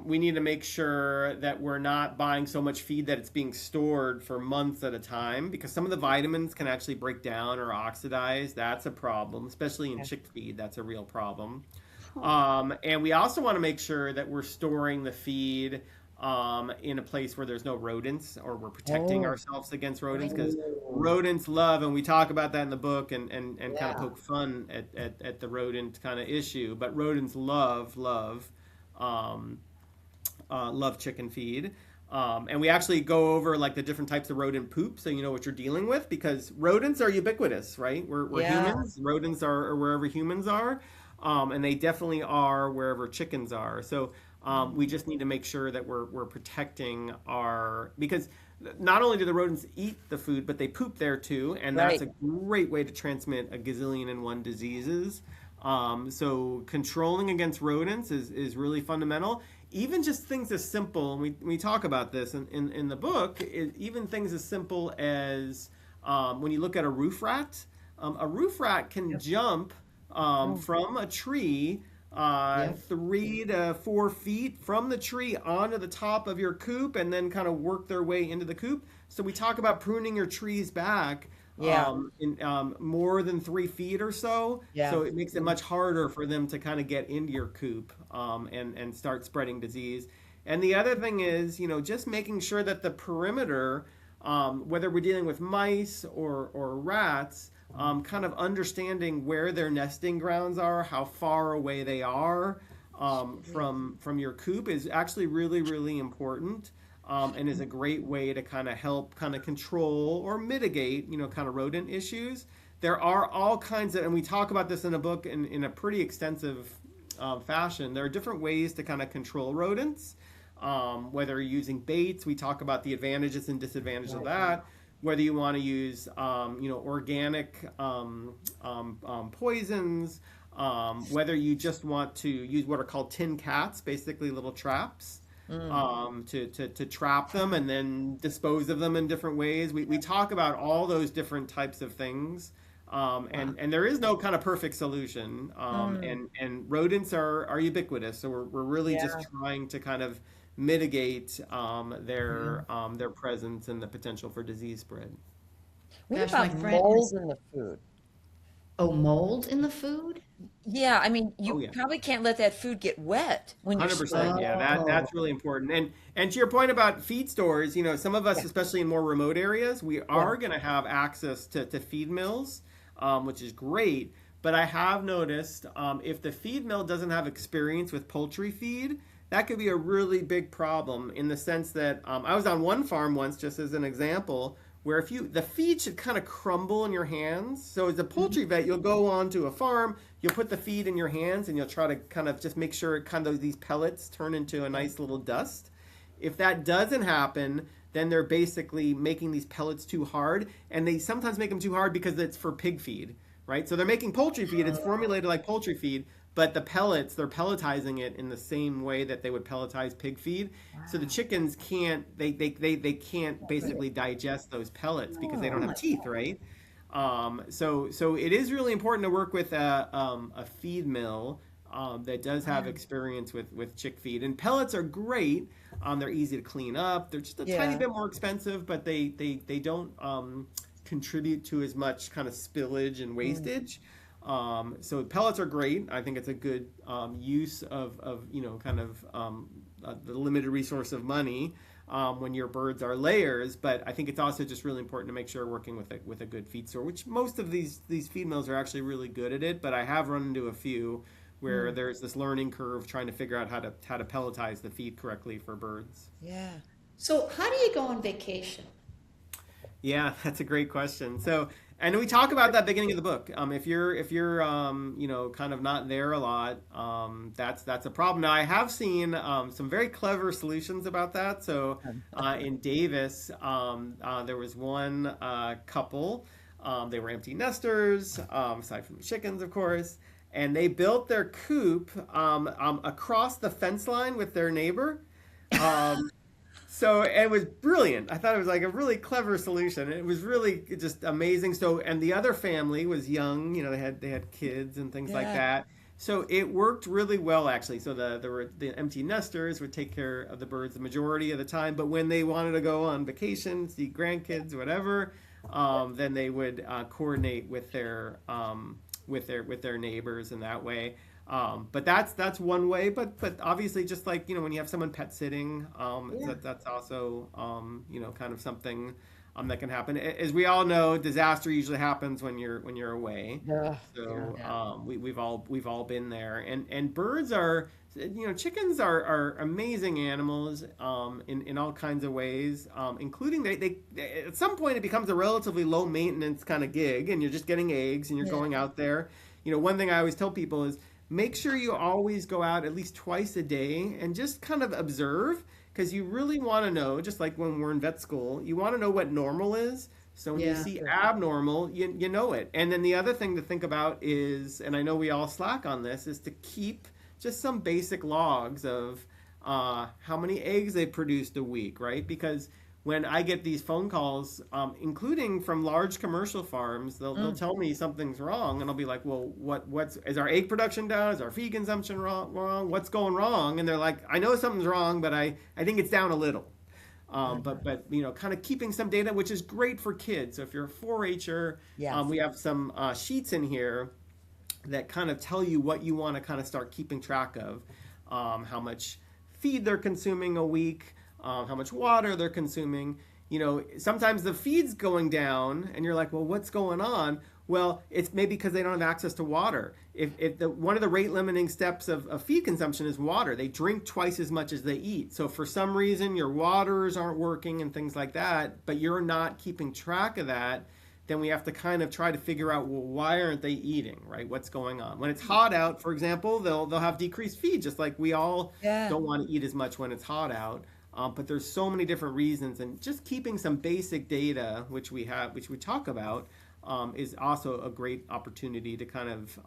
we need to make sure that we're not buying so much feed that it's being stored for months at a time, because some of the vitamins can actually break down or oxidize. That's a problem, especially in Yeah. chick feed. That's a real problem. And we also want to make sure that we're storing the feed in a place where there's no rodents, or we're protecting Oh, ourselves against rodents, because Oh, rodents love, and we talk about that in the book, and kind of yeah. poke fun at the rodent kind of issue, but rodents um, love chicken feed. And we actually go over like the different types of rodent poop, so you know what you're dealing with, because rodents are ubiquitous, right? We're yeah. humans. Rodents are wherever humans are, and they definitely are wherever chickens are. So we just need to make sure that we're protecting our, because not only do the rodents eat the food, but they poop there too, and that's Right. a great way to transmit a gazillion and one diseases. So controlling against rodents is really fundamental. Even just things as simple, and we talk about this in the book, even things as simple as when you look at a roof rat can jump Oh, from a tree Yep. 3 to 4 feet from the tree onto the top of your coop, and then kind of work their way into the coop. So we talk about pruning your trees back yeah. in more than 3 feet or so. Yeah. So it makes it much harder for them to kind of get into your coop and start spreading disease. And the other thing is, just making sure that the perimeter, whether we're dealing with mice or rats, kind of understanding where their nesting grounds are, how far away they are from your coop is actually really, really important. And is a great way to kind of help kind of control or mitigate, kind of rodent issues. There are all kinds of, and we talk about this in a book in a pretty extensive fashion. There are different ways to kind of control rodents, whether you're using baits. We talk about the advantages and disadvantages of that. Whether you want to use, organic poisons, whether you just want to use what are called tin cats, basically little traps, to trap them and then dispose of them in different ways. We talk about all those different types of things. And there is no kind of perfect solution. And rodents are ubiquitous. So we're really just Yeah. trying to kind of mitigate their presence and the potential for disease spread. What Gosh, my about friend mold has, in the food? oh, mold in the food? Yeah, I mean, Oh you yeah. probably can't let that food get wet when you're storing 100%. it. Yeah, Oh, that's really important. And to your point about feed stores, some of us, Yeah. especially in more remote areas, we Yeah. are going to have access to feed mills, which is great. But I have noticed if the feed mill doesn't have experience with poultry feed, that could be a really big problem, in the sense that I was on one farm once, just as an example, where if the feed should kind of crumble in your hands. So as a poultry vet, you'll go onto a farm, you'll put the feed in your hands, and you'll try to kind of just make sure it kind of these pellets turn into a nice little dust. If that doesn't happen, then they're basically making these pellets too hard, and they sometimes make them too hard because it's for pig feed, right? So they're making poultry feed, it's formulated like poultry feed, but the pellets, they're pelletizing it in the same way that they would pelletize pig feed. So the chickens can't, they can't basically digest those pellets because they oh don't have my teeth, right? So it is really important to work with a feed mill that does have experience with chick feed. And pellets are great, They're easy to clean up. They're just a tiny bit more expensive, but they don't contribute to as much kind of spillage and wastage. So pellets are great. I think it's a good use of kind of the limited resource of money when your birds are layers. But I think it's also just really important to make sure we're working with a good feed store, which most of these feed mills are actually really good at it. But I have run into a few where there's this learning curve trying to figure out how to pelletize the feed correctly for birds. Yeah. So how do you go on vacation? Yeah, that's a great question. So, and we talk about that beginning of the book. If you're kind of not there a lot, that's a problem. Now, I have seen some very clever solutions about that. So, in Davis, there was one couple. They were empty nesters, aside from the chickens, of course, and they built their coop across the fence line with their neighbor. So it was brilliant. I thought it was like a really clever solution. It was really just amazing. So, and the other family was young, they had kids and things like that. So it worked really well, actually. So the empty nesters would take care of the birds the majority of the time. But when they wanted to go on vacation, see grandkids, whatever, then they would coordinate with their neighbors in that way. But that's one way. But obviously, just like when you have someone pet sitting, that's also kind of something that can happen. As we all know, disaster usually happens when you're away. So we've all been there. And birds are chickens are amazing animals in all kinds of ways, including they at some point it becomes a relatively low maintenance kind of gig, and you're just getting eggs and you're going out there. One thing I always tell people is, make sure you always go out at least twice a day and just kind of observe, because you really want to know, just like when we're in vet school, you want to know what normal is. So when you see abnormal, you know it. And then the other thing to think about is, and I know we all slack on this, is to keep just some basic logs of how many eggs they produced a week, right? Because when I get these phone calls, including from large commercial farms, they'll tell me something's wrong, and I'll be like, well, is our egg production down? Is our feed consumption wrong? What's going wrong? And they're like, I know something's wrong, but I think it's down a little. But kind of keeping some data, which is great for kids. So if you're a 4-H'er, we have some sheets in here that kind of tell you what you want to kind of start keeping track of, how much feed they're consuming a week, how much water they're consuming. Sometimes the feed's going down and you're like, well, what's going on? Well, it's maybe because they don't have access to water. One of the rate limiting steps of feed consumption is water. They drink twice as much as they eat. So for some reason your waters aren't working and things like that, but you're not keeping track of that, then we have to kind of try to figure out, well, why aren't they eating, right? What's going on? When it's hot out, for example, they'll have decreased feed, just like we all don't want to eat as much when it's hot out. But there's so many different reasons, and just keeping some basic data, which we talk about, is also a great opportunity to kind of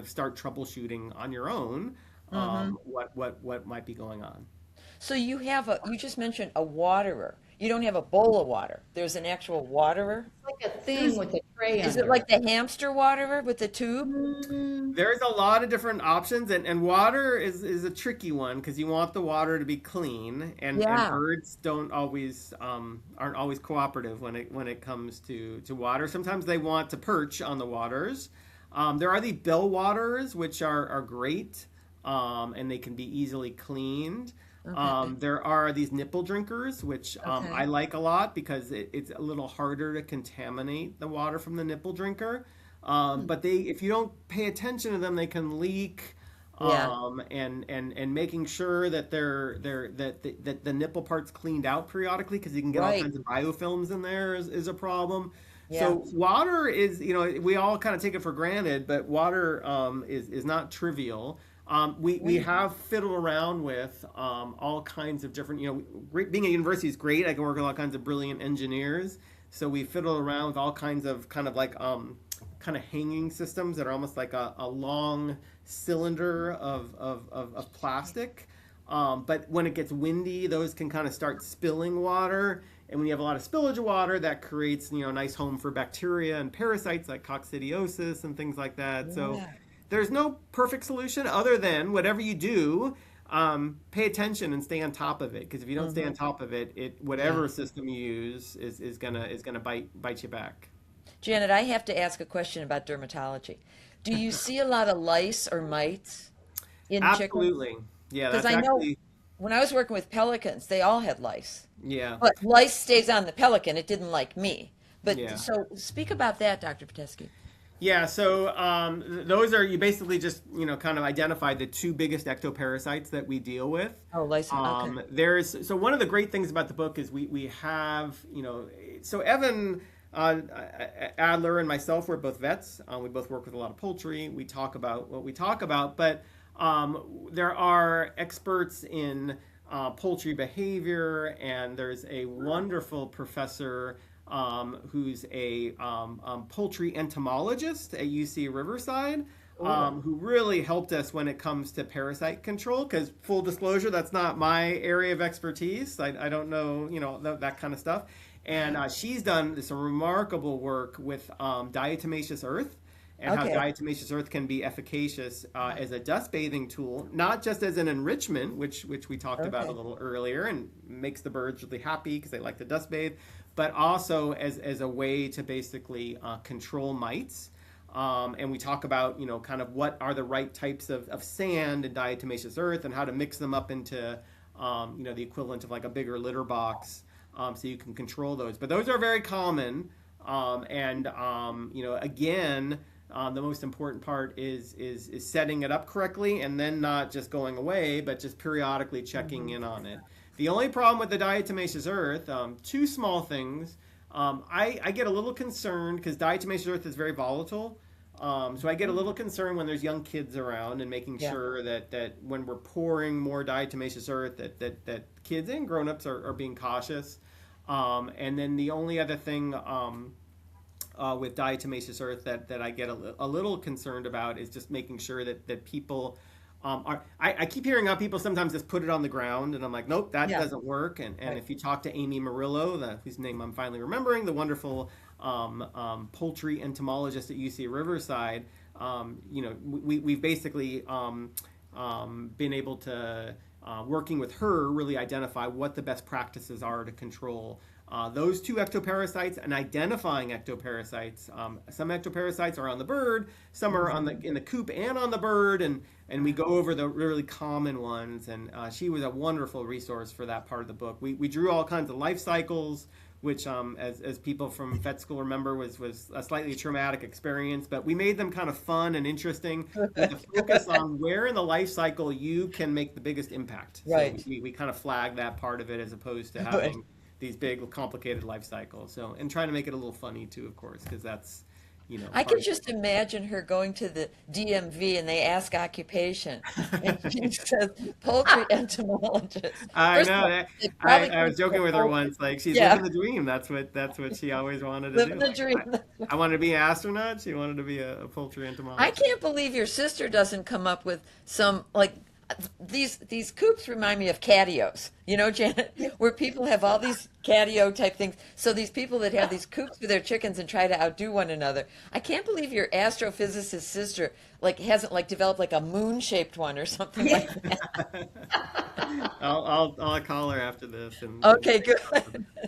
start troubleshooting on your own what might be going on. So you just mentioned a waterer. You don't have a bowl of water. There's an actual waterer. It's like a thing with a tray. Is it like the hamster waterer with the tube? There's a lot of different options, and water is a tricky one, because you want the water to be clean, and birds aren't always cooperative when it comes to water. Sometimes they want to perch on the waters. There are the bell waters, which are great, and they can be easily cleaned. There are these nipple drinkers, which I like a lot, because it's a little harder to contaminate the water from the nipple drinker. But if you don't pay attention to them, they can leak. And making sure that that the nipple part's cleaned out periodically, because you can get all kinds of biofilms in there is a problem. So water is, we all kind of take it for granted, but water is not trivial. We have fiddled around with all kinds of different, being at university is great. I can work with all kinds of brilliant engineers. So we fiddle around with all kinds of kind of hanging systems that are almost like a long cylinder of plastic. But when it gets windy, those can kind of start spilling water. And when you have a lot of spillage of water, that creates, a nice home for bacteria and parasites like coccidiosis and things like that. So there's no perfect solution other than whatever you do, pay attention and stay on top of it. Because if you don't stay on top of it, whatever system you use is gonna bite you back. Janet, I have to ask a question about dermatology. Do you see a lot of lice or mites in chickens? Absolutely. Yeah, Because that's I know actually when I was working with pelicans, they all had lice. yeah. But lice stays on the pelican. It didn't like me. But Yeah. so speak about that, Dr. Pitesky. Yeah, so those are you basically just kind of identified the two biggest ectoparasites that we deal with. Oh, lice. Okay. There's so one of the great things about the book is we have so Evan Adler and myself, we're both vets. We both work with a lot of poultry. We talk about what we talk about, but there are experts in poultry behavior, and there's a wonderful professor who's a poultry entomologist at UC Riverside, who really helped us when it comes to parasite control. Because full disclosure, that's not my area of expertise. I don't know, that kind of stuff. And she's done some remarkable work with diatomaceous earth and how diatomaceous earth can be efficacious as a dust bathing tool, not just as an enrichment, which we talked about a little earlier, and makes the birds really happy because they like to dust bathe, but also as a way to basically control mites. And we talk about, kind of what are the right types of sand and diatomaceous earth and how to mix them up into, the equivalent of like a bigger litter box, so you can control those. But those are very common. Again, the most important part is setting it up correctly and then not just going away, but just periodically checking in on it. The only problem with the diatomaceous earth, two small things. I get a little concerned because diatomaceous earth is very volatile. So I get a little concerned when there's young kids around and making sure that when we're pouring more diatomaceous earth, that kids and grown-ups are being cautious. And then the only other thing with diatomaceous earth that I get a little concerned about is just making sure that people I keep hearing how people sometimes just put it on the ground, and I'm like, nope, that doesn't work. And if you talk to Amy Murillo, whose name I'm finally remembering, the wonderful poultry entomologist at UC Riverside, we've basically been able to, working with her, really identify what the best practices are to control those two ectoparasites and identifying ectoparasites. Some ectoparasites are on the bird, some are in the coop and on the bird, and we go over the really common ones. And she was a wonderful resource for that part of the book. We drew all kinds of life cycles, which as people from vet school remember was a slightly traumatic experience, but we made them kind of fun and interesting with a focus on where in the life cycle you can make the biggest impact. Right. So we kind of flag that part of it as opposed to having these big complicated life cycles. So, and trying to make it a little funny too, of course, because that's I can just imagine her going to the DMV and they ask occupation, and she says poultry entomologist. I know that. I was joking with her once, like she's living the dream. That's what she always wanted to do. Living the dream. I wanted to be an astronaut. She wanted to be a poultry entomologist. I can't believe your sister doesn't come up with some these coops remind me of catios, Janet, where people have all these catio type things. So these people that have these coops for their chickens and try to outdo one another. I can't believe your astrophysicist sister hasn't developed a moon shaped one or something like that. I'll call her after this. Okay, good.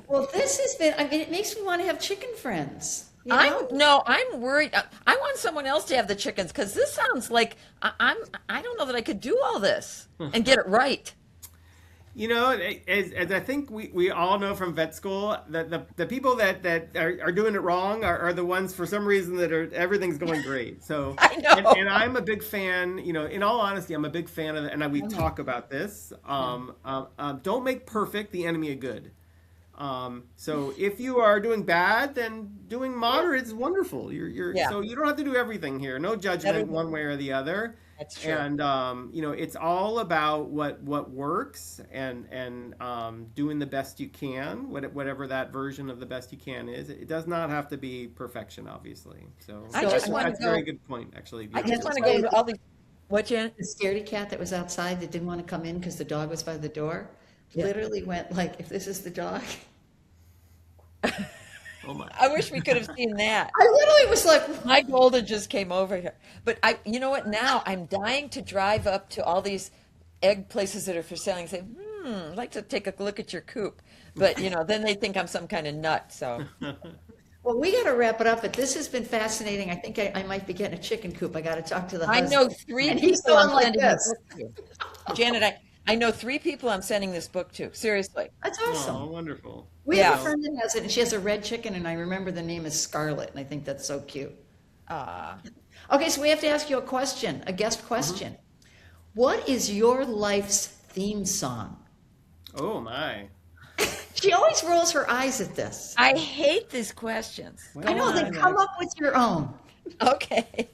Well, this has been. It makes me want to have chicken friends. I'm worried. I want someone else to have the chickens because this sounds like I don't know that I could do all this and get it right. As I think we all know from vet school, that the people that are doing it wrong are the ones for some reason that everything's going great. So I know. And I'm a big fan. In all honesty, I'm a big fan of it, and we talk about this. Don't make perfect the enemy of good. So if you are doing bad, then doing moderate is wonderful. So you don't have to do everything here. No judgment one way or the other. That's true. And it's all about what works and doing the best you can, whatever that version of the best you can is. It does not have to be perfection, obviously. So that's a very good point, actually. I just want to go to all these. What, Jen? The scaredy cat that was outside that didn't want to come in because the dog was by the door. Literally went if this is the dog. Oh my. I wish we could have seen that. I literally was like, my golden just came over here. But you know what? Now I'm dying to drive up to all these egg places that are for sale and say, I'd like to take a look at your coop. But, then they think I'm some kind of nut. So, Well, we got to wrap it up, but this has been fascinating. I think I might be getting a chicken coop. I got to talk to the I husband. know 3 And he's people I'm going like sending this. this book to. Janet, I know 3 people I'm sending this book to. Seriously. That's awesome. Oh, wonderful. We have a friend that has it, and she has a red chicken, and I remember the name is Scarlet, and I think that's so cute. Okay, so we have to ask you a question, a guest question. What is your life's theme song? Oh, my. She always rolls her eyes at this. I hate these questions. I know, then come up with your own. Okay.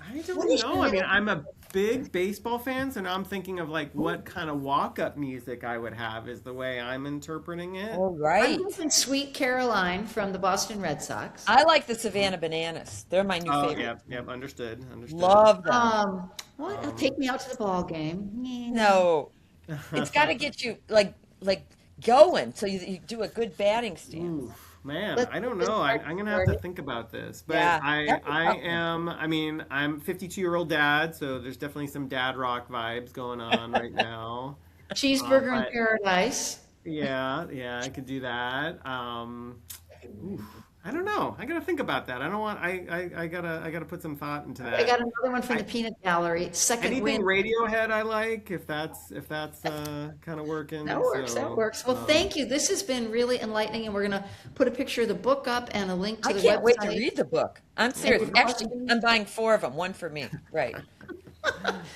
I don't know. I mean, I'm a big baseball fan, so now I'm thinking of like what kind of walk-up music I would have is the way I'm interpreting it. All right. I'm thinking Sweet Caroline from the Boston Red Sox. I like the Savannah Bananas. They're my new favorite. Yep, understood. Love them. What? Take me out to the ball game. No. It's got to get you like going so you do a good batting stance. Ooh, man, I don't know. I'm gonna have to think about this. But Yeah, I'm 52-year-old dad, so there's definitely some dad rock vibes going on right now. Cheeseburger in Paradise. Yeah, I could do that. I don't know. I gotta think about that. I don't want. I gotta put some thought into that. I got another one from the Peanut Gallery. Second Anything Wind. Radiohead I like, if that's kind of working. That works. Well, thank you. This has been really enlightening, and we're going to put a picture of the book up and a link to the website. I can't wait to read the book. I'm serious. Actually, I'm buying 4 of them, 1 for me. Right.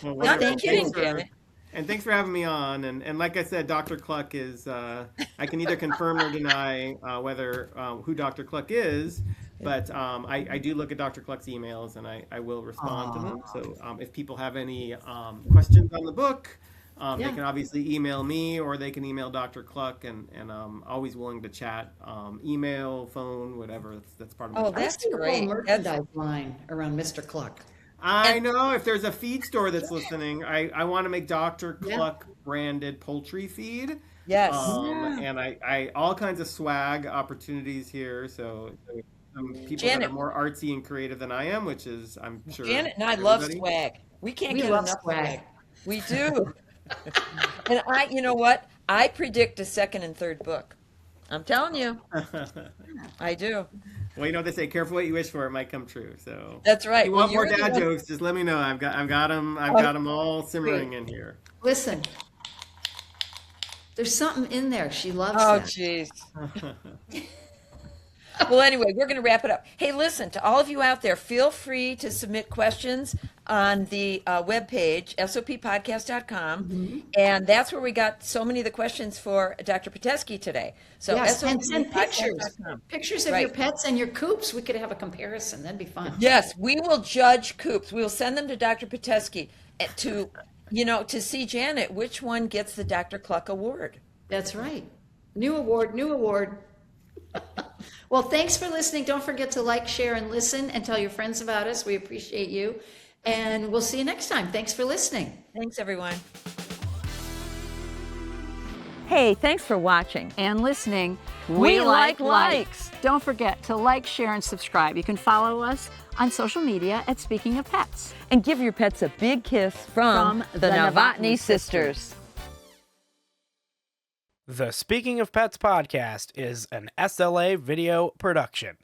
Well, Not kidding, Janet. And thanks for having me on. And like I said, Dr. Cluck is, I can either confirm or deny whether who Dr. Cluck is, but I do look at Dr. Cluck's emails and I will respond to them. So if people have any questions on the book, they can obviously email me or they can email Dr. Cluck, and I'm always willing to chat, email, phone, whatever. That's part of my job. That's A whole great. merchandise line around Mr. Cluck. I know if there's a feed store that's listening, I want to make Dr. Cluck branded poultry feed. Yes. And I all kinds of swag opportunities here. So some people that are more artsy and creative than I am, which is, I'm sure. Janet and I love swag. We can't get enough swag. We do. And you know what? I predict a 2nd and 3rd book. I'm telling you. I do. Well, they say careful what you wish for; it might come true. So that's right. If you want more dad jokes? Just let me know. I've got them all simmering in here. Listen, there's something in there. She loves Oh, that. jeez. Well, anyway, we're going to wrap it up. Hey, listen, to all of you out there, feel free to submit questions on the webpage, soppodcast.com. And that's where we got so many of the questions for Dr. Pitesky today. So yes, and send pictures. Pictures of Right. your pets and your coops. We could have a comparison. That'd be fun. Yes, we will judge coops. We will send them to Dr. Pitesky to see, Janet, which one gets the Dr. Cluck Award. That's right. New award. Well, thanks for listening. Don't forget to like, share, and listen, and tell your friends about us. We appreciate you. And we'll see you next time. Thanks for listening. Thanks, everyone. Hey, thanks for watching and listening. We like likes. Don't forget to like, share, and subscribe. You can follow us on social media at Speaking of Pets. And give your pets a big kiss from the Novotny sisters. The Speaking of Pets podcast is an SLA Video Production.